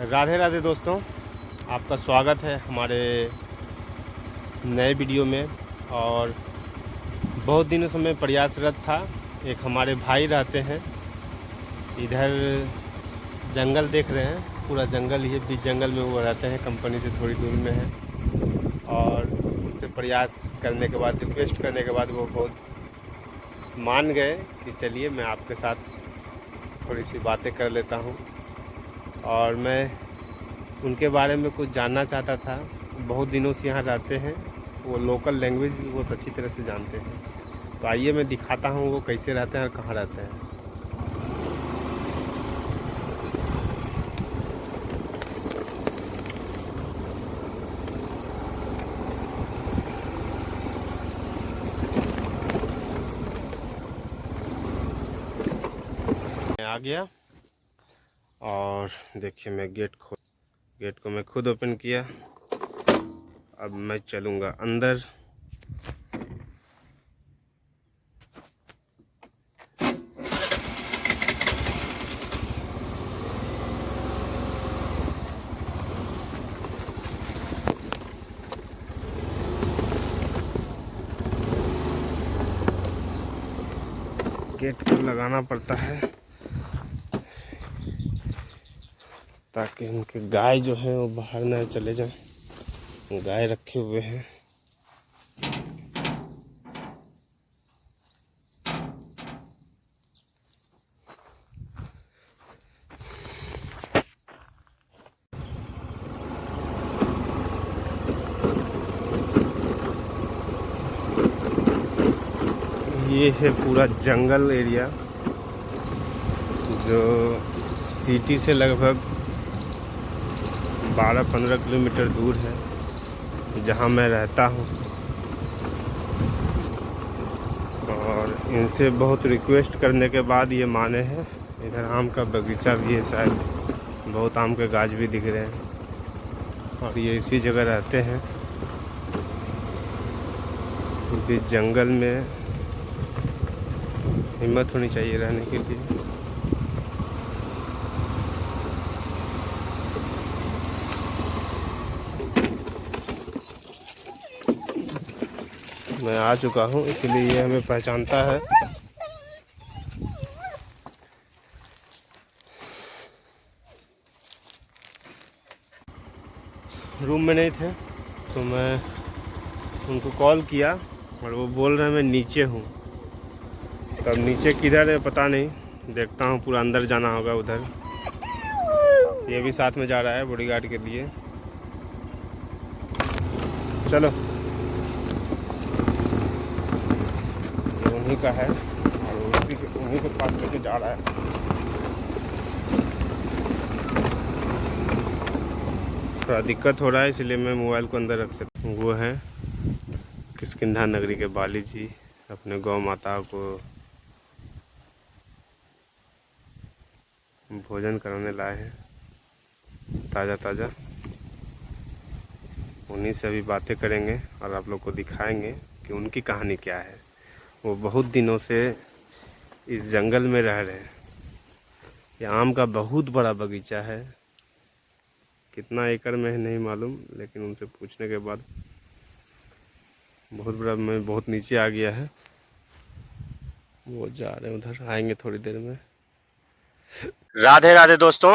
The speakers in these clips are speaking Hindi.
राधे राधे दोस्तों, आपका स्वागत है हमारे नए वीडियो में। और बहुत दिनों से मैं प्रयासरत था। एक हमारे भाई रहते हैं इधर, जंगल देख रहे हैं, पूरा जंगल ही बीच जंगल में वो रहते हैं, कंपनी से थोड़ी दूर में है। और उनसे प्रयास करने के बाद, रिक्वेस्ट करने के बाद वो बहुत मान गए कि चलिए मैं आपके साथ थोड़ी सी बातें कर लेता हूँ। और मैं उनके बारे में कुछ जानना चाहता था। बहुत दिनों से यहाँ रहते हैं, वो लोकल लैंग्वेज भी बहुत अच्छी तरह से जानते हैं। तो आइए मैं दिखाता हूँ वो कैसे रहते हैं और कहाँ रहते हैं। मैं आ गया और देखिए मैं गेट को मैं खुद ओपन किया। अब मैं चलूँगा अंदर। गेट को लगाना पड़ता है ताकि उनके गाय जो हैं वो बाहर ना चले जाएं। गाय रखे हुए हैं। ये है पूरा जंगल एरिया जो सिटी से लगभग 12-15 किलोमीटर दूर है, जहाँ मैं रहता हूँ। और इनसे बहुत रिक्वेस्ट करने के बाद ये माने हैं। इधर आम का बगीचा भी है, शायद बहुत आम के गाछ भी दिख रहे हैं। और ये इसी जगह रहते हैं, बीच जंगल में। हिम्मत होनी चाहिए रहने के लिए। मैं आ चुका हूँ, इसलिए ये हमें पहचानता है। रूम में नहीं थे तो मैं उनको कॉल किया और वो बोल रहे हैं मैं नीचे हूँ। तब नीचे किधर है पता नहीं, देखता हूँ। पूरा अंदर जाना होगा उधर। ये भी साथ में जा रहा है बॉडीगार्ड के लिए। चलो, ये उन्हीं का है और उन्हीं के पास लेके जा रहा है। थोड़ा दिक्कत हो रहा है, इसलिए मैं मोबाइल को अंदर रख लेता हूँ। वो हैं किष्किंधा नगरी के बाली जी, अपने गौ माता को भोजन कराने लाए हैं ताज़ा ताज़ा। उन्हीं से अभी बातें करेंगे और आप लोग को दिखाएंगे कि उनकी कहानी क्या है। वो बहुत दिनों से इस जंगल में रह रहे हैं। ये आम का बहुत बड़ा बगीचा है, कितना एकड़ में है नहीं मालूम, लेकिन उनसे पूछने के बाद बहुत बड़ा। मैं बहुत नीचे आ गया है, वो जा रहे हैं उधर, आएंगे थोड़ी देर में। राधे राधे दोस्तों,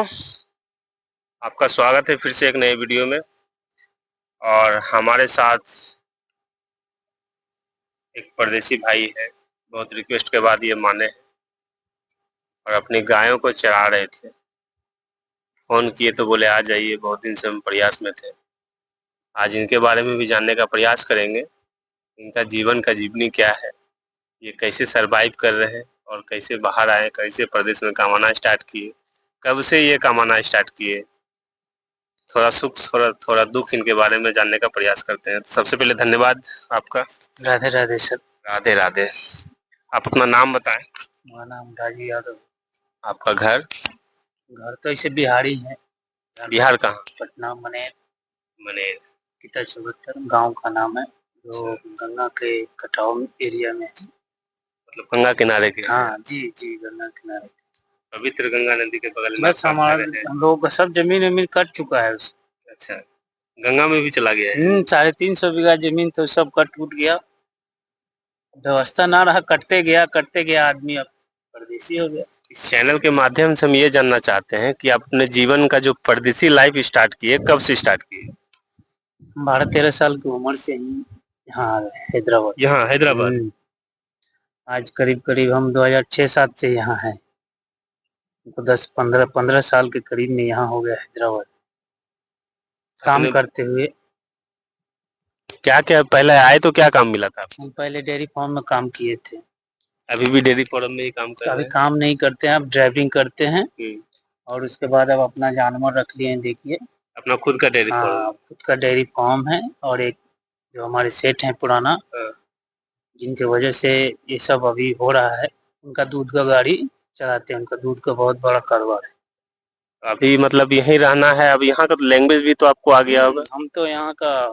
आपका स्वागत है फिर से एक नए वीडियो में। और हमारे साथ एक परदेसी भाई है, बहुत रिक्वेस्ट के बाद ये माने और अपनी गायों को चरा रहे थे। फोन किए तो बोले आ जाइए, बहुत दिन से हम प्रयास में थे। आज इनके बारे में भी जानने का प्रयास करेंगे। इनका जीवन का जीवनी क्या है, ये कैसे सरवाइव कर रहे हैं और कैसे बाहर आए, कैसे प्रदेश में कमाना स्टार्ट किए, कब से ये कमाना स्टार्ट किए। थोड़ा सुख थोड़ा थोड़ा दुख इनके बारे में जानने का प्रयास करते हैं। तो सबसे पहले धन्यवाद आपका। राधे राधे सर। राधे राधे। आप अपना नाम बताएं। मेरा नाम राजू यादव। आपका घर? घर तो ऐसे बिहारी है। बिहार कहाँ? पटना मनेर। मनेर। किता चौहत्तर गांव का नाम है, जो गंगा के कटाव एरिया में है। मतलब गंगा किनारे के? हाँ जी जी, गंगा किनारे। पवित्र गंगा नदी के बगल में बस आपका हमारा घर है। हम लोगों का सब जमीन वमीन कट चुका है अच्छा, गंगा में भी चला गया है। 350 बीघा जमीन तो सब कट उट गया, व्यवस्था ना रहा, कटते गया आदमी अब परदेसी हो गया। इस चैनल के माध्यम से हम ये जानना चाहते हैं कि आप अपने जीवन का जो परदेसी लाइफ स्टार्ट किए, कब से स्टार्ट किए? 12-13 साल की उम्र से ही यहाँ आ गए हैदराबाद। यहाँ हैदराबाद। आज करीब करीब हम 2006-07 से यहाँ हैं, 10-15 साल के करीब में यहाँ हो गया हैदराबाद काम करते हुए। क्या क्या पहले आए तो क्या काम मिला था आपको? हम पहले डेयरी फार्म में काम किए थे। अभी भी डेयरी फार्म में ही काम कर रहे अभी हैं? काम नहीं करते हैं, अब ड्राइविंग करते हैं और उसके बाद अब अपना जानवर रख लिए हैं। देखिए अपना खुद का डेयरी फार्म? हाँ, खुद का डेयरी फार्म है और एक जो हमारे सेठ हैं पुराना, जिनके वजह से ये सब अभी हो रहा है, उनका दूध का गाड़ी चलाते हैं, उनका दूध का बहुत बड़ा कारोबार है। अभी मतलब यहीं रहना है? अब यहाँ का तो लैंग्वेज भी तो आपको आ गया होगा? हम तो यहाँ का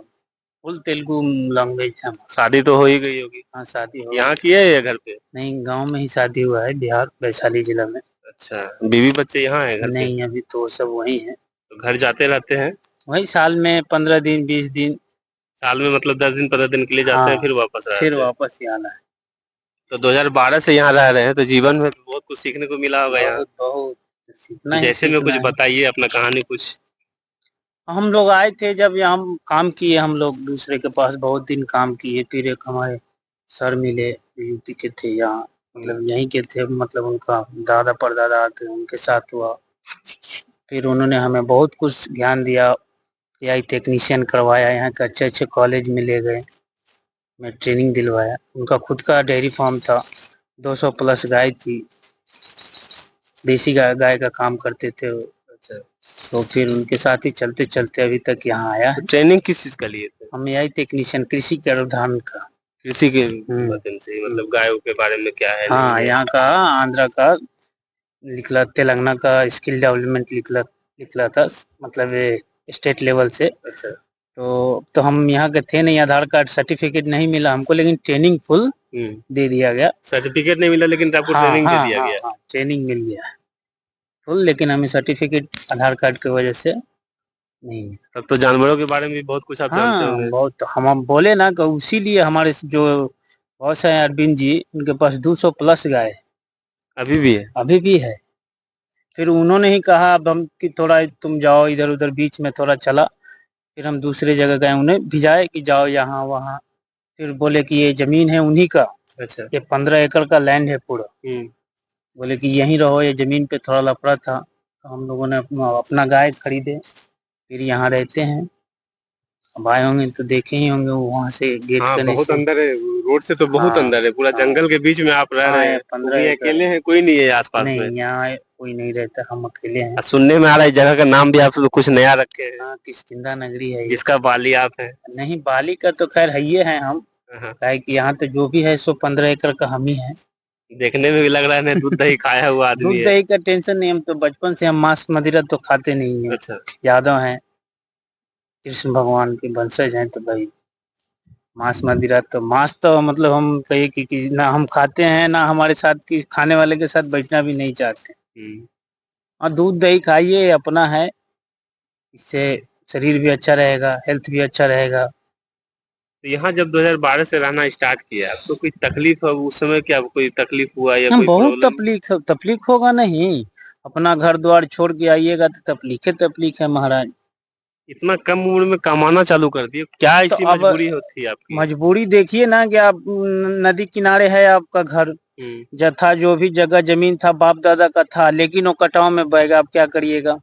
फुल तेलुगु लैंग्वेज है। शादी तो हो ही गई होगी? हाँ शादी हो यहाँ की है या घर पे? नहीं, गांव में ही शादी हुआ है, बिहार वैशाली जिला में। अच्छा, बीवी बच्चे यहाँ है घर पे? नहीं, अभी तो सब वही है। तो घर जाते रहते हैं? वही साल में 15 दिन 20 दिन। साल में मतलब 10 दिन 15 दिन के लिए जाते हैं, फिर वापस आते हैं? फिर वापस ही आना है। तो 2012 से यहाँ रह रहे हैं, तो जीवन में बहुत कुछ सीखने को मिला होगा यहाँ? बहुत सीखना है। जैसे में कुछ बताइए अपना कहानी कुछ। हम लोग आए थे जब यहाँ काम किए, हम लोग दूसरे के पास बहुत दिन काम किए, फिर एक हमारे सर मिले यूपी के थे, यहाँ मतलब यहीं के थे, मतलब उनका दादा परदादा आके उनके साथ हुआ। फिर उन्होंने हमें बहुत कुछ ज्ञान दिया, AI टेक्नीशियन करवाया, यहाँ के अच्छे अच्छे कॉलेज में ले गए, मैं ट्रेनिंग दिलवाया। उनका खुद का डेयरी फार्म था, 200 प्लस गाय थी, देसी गाय का काम करते थे वो। अच्छा, तो फिर उनके साथ ही चलते चलते अभी तक यहाँ आया है। ट्रेनिंग किस चीज का लिए थे? हम AI टेक्नीशियन, कृषि गर्भधारण का। कृषि के माध्यम से मतलब गायों के बारे में क्या है? हाँ, यहाँ का आंध्रा का निकला, तेलंगाना का स्किल डेवलपमेंट निकला था, मतलब स्टेट लेवल से। अच्छा, तो हम यहाँ के थे नहीं, आधार कार्ड सर्टिफिकेट नहीं मिला हमको, लेकिन ट्रेनिंग फुल दे दिया गया। सर्टिफिकेट नहीं मिला लेकिन आपको ट्रेनिंग दे दिया गया? ट्रेनिंग मिल गया फुल, लेकिन हमें सर्टिफिकेट आधार कार्ड की वजह से नहीं। तब तो जानवरों के बारे में भी बहुत कुछ आप जानते होंगे? बहुत। हम बोले ना कि उसी लिए हमारे जो बॉस है अरविंद जी, उनके पास 200 प्लस गाय अभी भी है? अभी भी है। फिर उन्होंने ही कहा अब हम कि थोड़ा तुम जाओ इधर उधर, बीच में थोड़ा चला, फिर हम दूसरे जगह गए, उन्हें भिजाए कि जाओ यहाँ वहाँ। फिर बोले कि ये जमीन है उन्हीं का। अच्छा, ये 15 एकड़ का लैंड है पूरा। बोले कि यहीं रहो, ये जमीन पे थोड़ा लफड़ा था, तो हम लोगों ने अपना गाय खरीदे, फिर यहाँ रहते हैं। अब आए होंगे तो देखे ही होंगे वहाँ से गेट बहुत अंदर है, रोड से तो बहुत अंदर है, पूरा जंगल के बीच में आप रह रहे हैं। 15 अकेले हैं, कोई नहीं है आसपास में? नहीं, यहाँ कोई नहीं रहता, हम अकेले हैं। सुनने में आ रहा है जगह का नाम भी आप लोग कुछ नया रखे हैं? किष्किंधा नगरी है, जिसका बाली आप है? नहीं, बाली का तो खैर है हैं हम, काहे कि यहाँ तो जो भी है 115 एकड़ का हम ही है। देखने में भी लग रहा है दूध दही खाया हुआ आदमी दूध दही का टेंशन नहीं, हम तो बचपन से हम मांस मदिरा तो खाते नहीं है। अच्छा, यादव हैं, कृष्ण भगवान के वंशज हैं, तो भाई मांस मदिरा तो मतलब हम कहिए कि ना हम खाते हैं, ना हमारे साथ की खाने वाले के साथ बैठना भी नहीं चाहते। और दूध दही खाइए, अपना है, इससे शरीर भी अच्छा रहेगा, हेल्थ भी अच्छा रहेगा। तो यहाँ जब 2012 से रहना स्टार्ट किया तो कोई तकलीफ, उस समय क्या कोई तकलीफ हुआ या कोई बहुत तकलीफ होगा नहीं, अपना घर द्वार छोड़ के आइएगा तो तकलीफ है महाराज। इतना कम उम्र में कमाना चालू कर दिए, क्या ऐसी मजबूरी होती है आपकी? मजबूरी देखिए ना कि आप नदी किनारे है आपका घर, जथा जो भी जगह जमीन था बाप दादा का था, लेकिन वो कटाव में बहेगा, आप क्या करिएगा।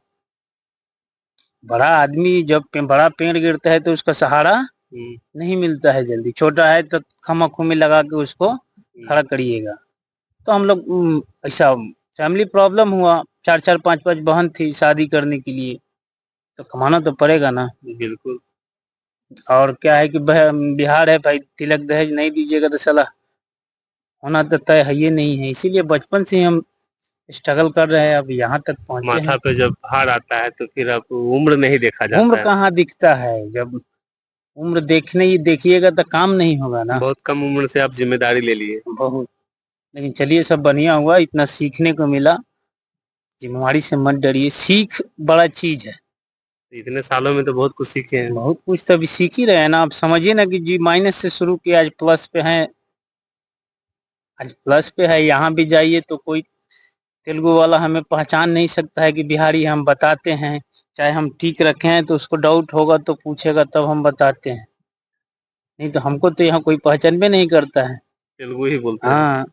बड़ा आदमी जब बड़ा पेड़ गिरता है तो उसका सहारा नहीं मिलता है जल्दी, छोटा है तो खमा खुमी लगा के उसको खड़ा करिएगा। तो हम लोग ऐसा फैमिली प्रॉब्लम हुआ, 4-4 5-5 बहन थी, शादी करने के लिए तो कमाना तो पड़ेगा ना। बिल्कुल। और क्या है कि बिहार है भाई, तिलक दहेज नहीं दीजिएगा तो साला होना तो तय है, ये नहीं है, इसीलिए बचपन से हम स्ट्रगल कर रहे हैं, अब यहाँ तक पहुँचे हैं। माथा पे जब भार आता है तो फिर आप उम्र नहीं देखा जाता उम्र कहाँ दिखता है, जब उम्र देखिएगा तो काम नहीं होगा ना। बहुत कम उम्र से आप जिम्मेदारी ले लिए। बहुत, लेकिन चलिए सब बढ़िया हुआ, इतना सीखने को मिला, जिम्मेवारी से मत डरिए, सीख बड़ा चीज है। इतने सालों में तो बहुत कुछ सीखे हैं। बहुत कुछ तो अभी सीख ही रहे हैं ना। आप समझिए ना कि जी माइनस से शुरू किया, आज प्लस पे है, आज प्लस पे है। यहाँ भी जाइए तो कोई तेलुगु वाला हमें पहचान नहीं सकता है कि बिहारी हम बताते हैं। चाहे हम ठीक रखे हैं तो उसको डाउट होगा तो पूछेगा तब हम बताते हैं, नहीं तो हमको तो यहाँ कोई पहचान भी नहीं करता है। तेलुगु ही बोलते हैं। हाँ,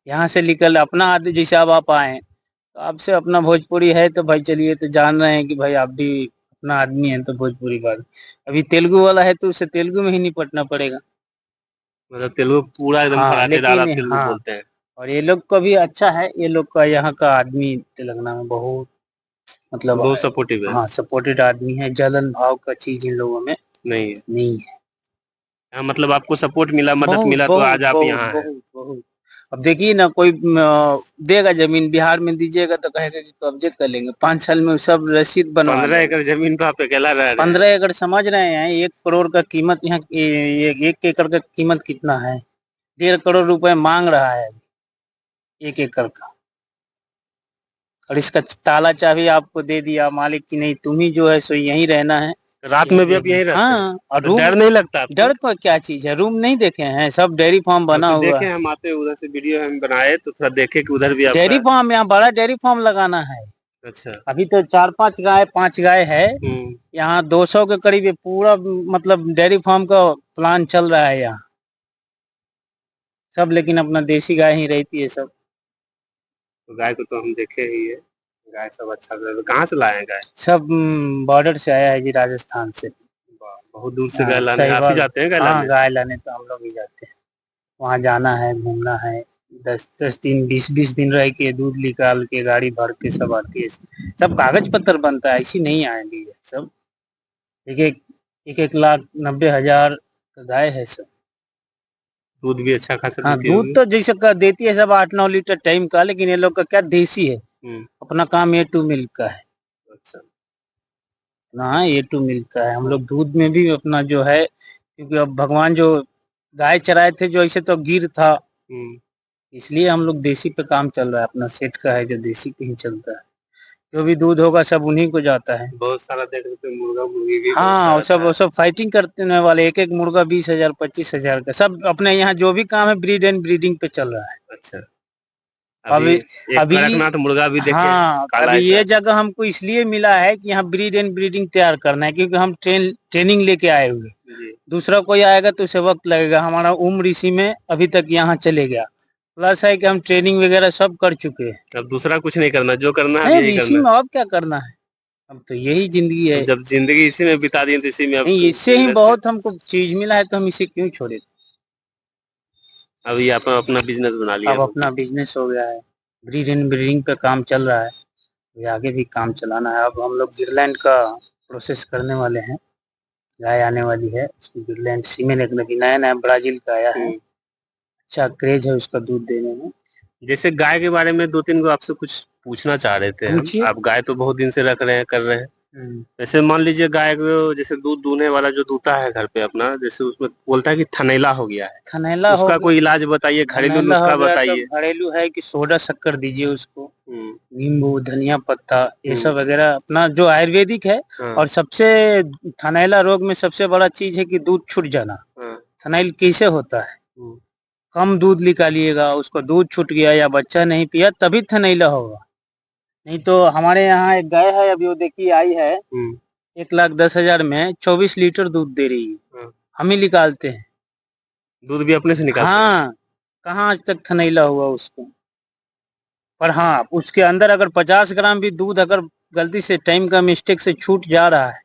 यहाँ से निकल अपना आदमी, जैसे अब आप आए तो आपसे अपना भोजपुरी है तो भाई चलिए, तो जान रहे हैं कि भाई आप भी अपना आदमी है तो भोजपुरी बात। अभी तेलुगु वाला है तो उसे तेलुगु में ही निपटना पड़ेगा। मतलब तेलुगु पूरा एकदम हाँ फराटेदार आप लेकिन तेलुगु हाँ, बोलते हैं। और ये लोग का भी अच्छा है, ये लोग का यहाँ का आदमी तेलंगाना में बहुत मतलब बहुत सपोर्टिव है। हाँ सपोर्टेड आदमी है। जलन भाव का चीज इन लोगों में नहीं है। नहीं है। हाँ, मतलब आपको सपोर्ट मिला, मदद बहुत मिला तो बहुत आज आप बहुत यहाँ हैं। बहुत बहुत। अब देखिए ना, कोई देगा जमीन, बिहार में दीजिएगा तो कहेगा कि कब्जे कर लेंगे, 5 साल में सब रसीद बनवा 15 लेंगे। एकड़ जमीन पे आप अकेला रह रहे हैं। 15 एकड़ समझ रहे हैं, 1 करोड़ का कीमत यहाँ, 1 एकड़ का कीमत कितना है? 1.5 करोड़ रुपए मांग रहा है 1 एकड़ का। और इसका ताला चाबी आपको दे दिया मालिक की, नहीं तुम ही जो है सो यहीं रहना है। रात में भी आप यहीं रहते हैं? हाँ, और तो रूम, डर नहीं लगता आपको? डर को क्या चीज है? रूम नहीं देखे हैं? सब डेयरी फार्म बना क्योंकि हुआ देखे है। हम आते उधर से वीडियो हम बनाए तो थोड़ा देखे कि उधर भी डेयरी आपका। फार्म, यहाँ बड़ा डेयरी फार्म लगाना है। अच्छा। अभी तो 4-5 गाय 5 गाय है यहाँ, 200 के करीब ये पूरा मतलब डेयरी फार्म का प्लान चल रहा है यहाँ सब। लेकिन अपना देसी गाय ही रहती है सब। तो गाय को तो हम देखे ही है, गाय सब अच्छा लग। कहाँ से लाए हैं गाय? सब बॉर्डर से आया है जी, राजस्थान से। बहुत दूर से गाय हाँ, लाने आप ही साहिवाल। जाते हैं गाय हाँ, लाने? गाय लाने तो हम लोग ही जाते हैं। वहाँ जाना है, घूमना है, 10-10 दिन 20-20 दिन रह के दूध निकाल के गाड़ी भर के सब आती है। सब कागज पत्र बनता है, ऐसी नहीं आएंगी सब। एक 1,90,000 का गाय है सब। दूध भी अच्छा खासा हाँ, देती दूध होगी। तो जैसे का देती है सब 8-9 लीटर टाइम का, लेकिन ये लोग का क्या देसी है। अपना काम A to मिल्क का है। अच्छा। हाँ, A to मिल्क का है। हम लोग दूध में भी अपना जो है, क्योंकि अब भगवान जो गाय चराए थे जो, ऐसे तो गिर था, इसलिए हम लोग देसी पे काम चल रहा है। अपना सेठ का है जो देसी पे ही चलता है। जो भी दूध होगा सब उन्हीं को जाता है। बहुत सारा देख रहे थे, मुर्गा मुर्गी भी बहुत हाँ, वो सारा सब फाइटिंग करने वाले, एक मुर्गा 20,000 25,000 का सब। अपने यहाँ जो भी काम है ब्रीड एंड ब्रीडिंग पे चल रहा है। अच्छा। अभी एक अभी कड़कनाथ मुर्गा भी देखे हैं, हाँ, काला अभी ये ऐसा। जगह हमको इसलिए मिला है कि यहाँ ब्रीड एंड ब्रीडिंग तैयार करना है, क्योंकि हम ट्रेनिंग लेके आए हुए। दूसरा कोई आएगा तो उसे वक्त लगेगा। हमारा उम्र इसी में अभी तक यहाँ चले गया। प्लस है कि हम ट्रेनिंग वगैरह सब कर चुके हैं। अब दूसरा कुछ नहीं करना, जो करना है अब नहीं, यही इसी करना में अब क्या करना है? अब तो यही जिंदगी है। है। अब जब जिंदगी इसी में बिता दी तो इसी में अब नहीं, इससे ही बिजनेस है। बहुत हमको चीज मिला है तो हम इसे क्यों छोड़े। अभी आप अपना बिजनेस बना लिया। अब अपना बिजनेस हो गया है, ब्रीड एंड ब्रीडिंग पे काम चल रहा है। ये आगे भी काम चलाना है। अब हम लोग गिरलैंड का प्रोसेस करने वाले हैं। गाय आने वाली है, उसकी गिरलैंड सीमेन एक नया नया ब्राजील का आया है। अच्छा क्रेज है उसका दूध देने में। जैसे गाय के बारे में 2-3 को आपसे कुछ पूछना चाह रहे थे हम। पूछिए। आप गाय तो बहुत दिन से रख रहे हैं, कर रहे हैं। जैसे मान लीजिए गाय को, जैसे दूध दूहने वाला जो दूता है घर पे अपना, जैसे उसमें बोलता है कि थनैला हो गया है, थनैला हो उसका कोई इलाज बताइए, घरेलू थनैला नुस्खा हो गया तो बताइए। घरेलू है कि सोडा शक्कर दीजिए उसको, नींबू धनिया पत्ता ये सब वगैरह अपना जो आयुर्वेदिक है। और सबसे थनैला रोग में सबसे बड़ा चीज है कि दूध छूट जाना। थनैल कैसे होता है? कम दूध निकालिएगा, उसको दूध छूट गया या बच्चा नहीं पिया तभी थनैला होगा। नहीं तो हमारे यहाँ एक गाय है, अभी वो देखिए आई है, 1,10,000 में 24 लीटर दूध दे रही है। हम ही निकालते हैं दूध भी अपने से निकालते हैं? हाँ, कहाँ आज तक थनैला हुआ उसको। पर हाँ, उसके अंदर अगर 50 ग्राम भी दूध अगर गलती से टाइम का मिस्टेक से छूट जा रहा है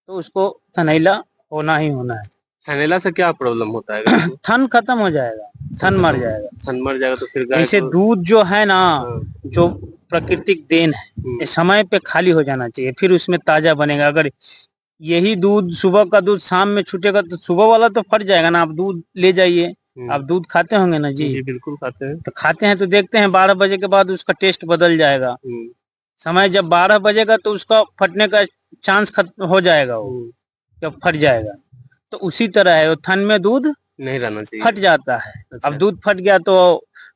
तो उसको थनैला होना ही होना है। थनैला से क्या प्रॉब्लम होता है? थन खत्म हो जाएगा, थन मर जाएगा। थन मर जाएगा तो फिर गाय जैसे दूध जो है ना, जो प्राकृतिक देन है, ये समय पे खाली हो जाना चाहिए, फिर उसमें ताजा बनेगा। अगर यही दूध सुबह का दूध शाम में छूटेगा तो सुबह वाला तो फट जाएगा ना। आप दूध ले जाइए, आप दूध खाते होंगे ना जी? जी बिल्कुल खाते हैं। तो खाते हैं तो देखते हैं 12 बजे के बाद उसका टेस्ट बदल जाएगा। समय जब 12 बजेगा तो उसका फटने का चांस खत्म हो जाएगा, वो जब फट जाएगा। तो उसी तरह है, वो थन में दूध नहीं रहना चाहिए, फट जाता है। अच्छा। अब दूध फट गया तो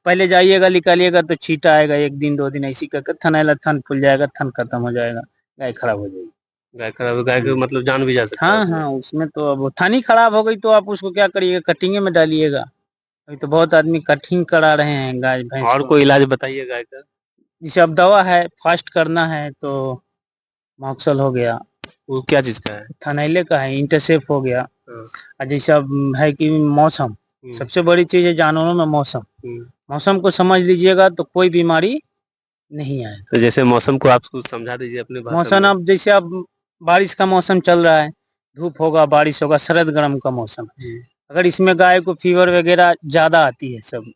पहले जाइएगा निकालिएगा तो छींटा आएगा, 1 दिन 2 दिन ऐसी करके थन आएगा, थन फूल जाएगा, थन खत्म हो जाएगा, गाय खराब हो जाएगी। गाय खराब, गाय के मतलब जान भी जा सकता है हाँ उसमें। हाँ, उसमें तो अब थन ही खराब हो गई तो आप उसको क्या करिएगा, कटिंगे में डालिएगा। अभी तो बहुत आदमी कटिंग करा रहे हैं गाय भैंस और को। कोई इलाज बताइए गाय का। जैसे अब दवा है, फास्ट करना है तो मॉक्सल हो गया, वो क्या चीज का है? थनैले का है, इंटरसेप हो गया। हाँ। और जैसे अब है कि मौसम, सबसे बड़ी चीज है जानवरों में मौसम। मौसम को समझ लीजिएगा तो कोई बीमारी नहीं आएगा। तो जैसे मौसम को आप कुछ समझा दीजिए अपने भाषा मौसम में। अब जैसे अब बारिश का मौसम चल रहा है, धूप होगा बारिश होगा, शरद गर्म का मौसम है। अगर इसमें गाय को फीवर वगैरह ज्यादा आती है सब,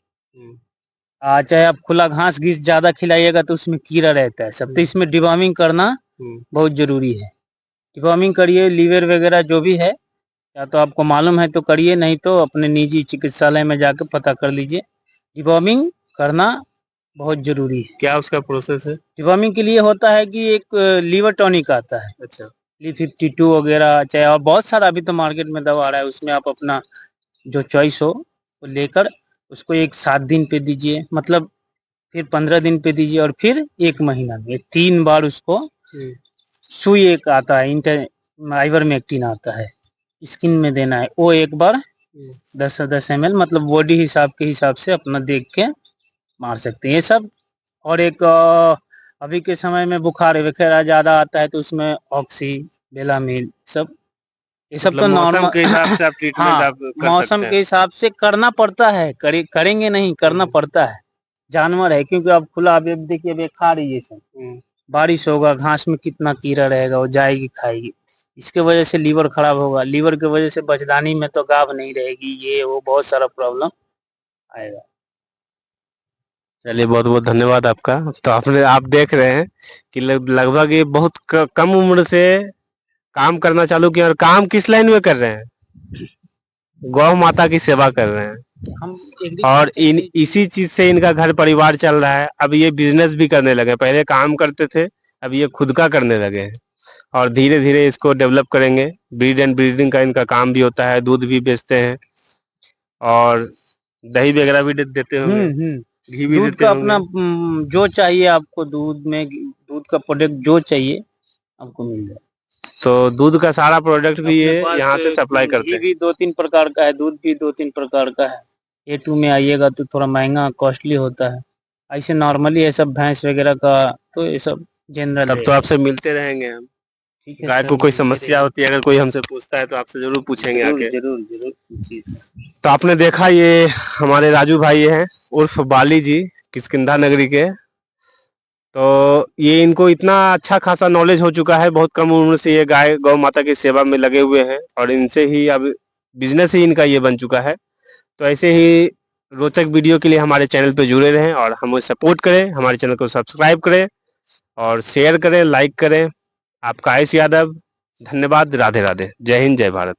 चाहे आप खुला घास घीस ज्यादा खिलाइएगा तो उसमें कीड़ा रहता है सब, तो इसमें डिवॉर्मिंग करना बहुत जरूरी है। डिवॉर्मिंग करिए, लीवर वगैरह जो भी है, या तो आपको मालूम है तो करिए, नहीं तो अपने निजी चिकित्सालय में जाकर पता कर लीजिए। डिवॉर्मिंग करना बहुत जरूरी है। क्या उसका प्रोसेस है? डिवॉर्मिंग के लिए होता है कि एक लीवर टॉनिक आता है, अच्छा। Li52 वगैरह, चाहे और बहुत सारा अभी तो मार्केट में दवा आ रहा है, उसमें आप अपना जो चॉइस हो वो लेकर उसको 7 दिन पे दीजिए, मतलब फिर 15 दिन पे दीजिए, और फिर 1 महीना में 3 बार उसको। सुई एक आता है, आइवरमेक्टिन आता है, स्किन में देना है, वो 1 बार 10 ml, मतलब बॉडी हिसाब के हिसाब से अपना देख के मार सकते हैं ये सब। और एक अभी के समय में बुखार वगैरह ज्यादा आता है तो उसमें ऑक्सी, बेलामिल सब, ये सब मतलब तो मौसम नॉर्मल के हिसाब से आप ट्रीटमेंट हाँ, आप कर मौसम सकते के हैं। हिसाब से करना पड़ता है, करेंगे नहीं, करना पड़ता है, जानवर है, क्योंकि अब खुला, अब देखिए अब ये खा रही है सब, बारिश होगा घास में कितना कीड़ा रहेगा, वो जाएगी खाएगी, इसके वजह से लीवर खराब होगा, लीवर की वजह से बचदानी में तो गाभ नहीं रहेगी, ये वो बहुत सारा प्रॉब्लम आएगा। चलिए बहुत बहुत धन्यवाद आपका। तो आप देख रहे हैं कि लगभग ये बहुत कम उम्र से काम करना चालू किया। और काम किस लाइन में कर रहे हैं? गौ माता की सेवा कर रहे हैं। हम और इसी चीज से इनका घर परिवार चल रहा है। अब ये बिजनेस भी करने लगे, पहले काम करते थे, अब ये खुद का करने लगे हैं। और धीरे धीरे इसको डेवलप करेंगे। ब्रीड एंड ब्रीडिंग का इनका काम भी होता है, दूध भी बेचते हैं और दही वगैरह भी देते होंगे, घी भी दूध देते का होंगे। अपना जो चाहिए आपको, दूध में दूध का प्रोडक्ट जो चाहिए आपको मिल जाए। तो दूध का सारा प्रोडक्ट भी ये अपने पास यहाँ से सप्लाई करते घी हैं। भी 2-3 प्रकार का है, दूध भी 2-3 प्रकार का है। A2 में आइएगा तो थोड़ा महंगा कॉस्टली होता है, ऐसे नॉर्मली ये सब भैंस वगैरह का तो ये सब जनरल तब तो आपसे मिलते रहेंगे हम। ठीक है गाय सर, को कोई मिलते समस्या होती है, अगर कोई हमसे पूछता है तो आपसे जरूर पूछेंगे जरूर आके। जरूर जरूर पूछिए। तो आपने देखा ये हमारे राजू भाई हैं उर्फ बाली जी, किष्किंधा नगरी के। तो ये इनको इतना अच्छा खासा नॉलेज हो चुका है, बहुत कम उम्र से ये गाय गौ माता की सेवा में लगे हुए हैं और इनसे ही अब बिजनेस ही इनका ये बन चुका है। तो ऐसे ही रोचक वीडियो के लिए हमारे चैनल पे जुड़े रहें और हमें सपोर्ट करें, हमारे चैनल को सब्सक्राइब करें और शेयर करें, लाइक करें। आपका आयुष यादव, धन्यवाद। राधे राधे। जय हिंद, जय भारत।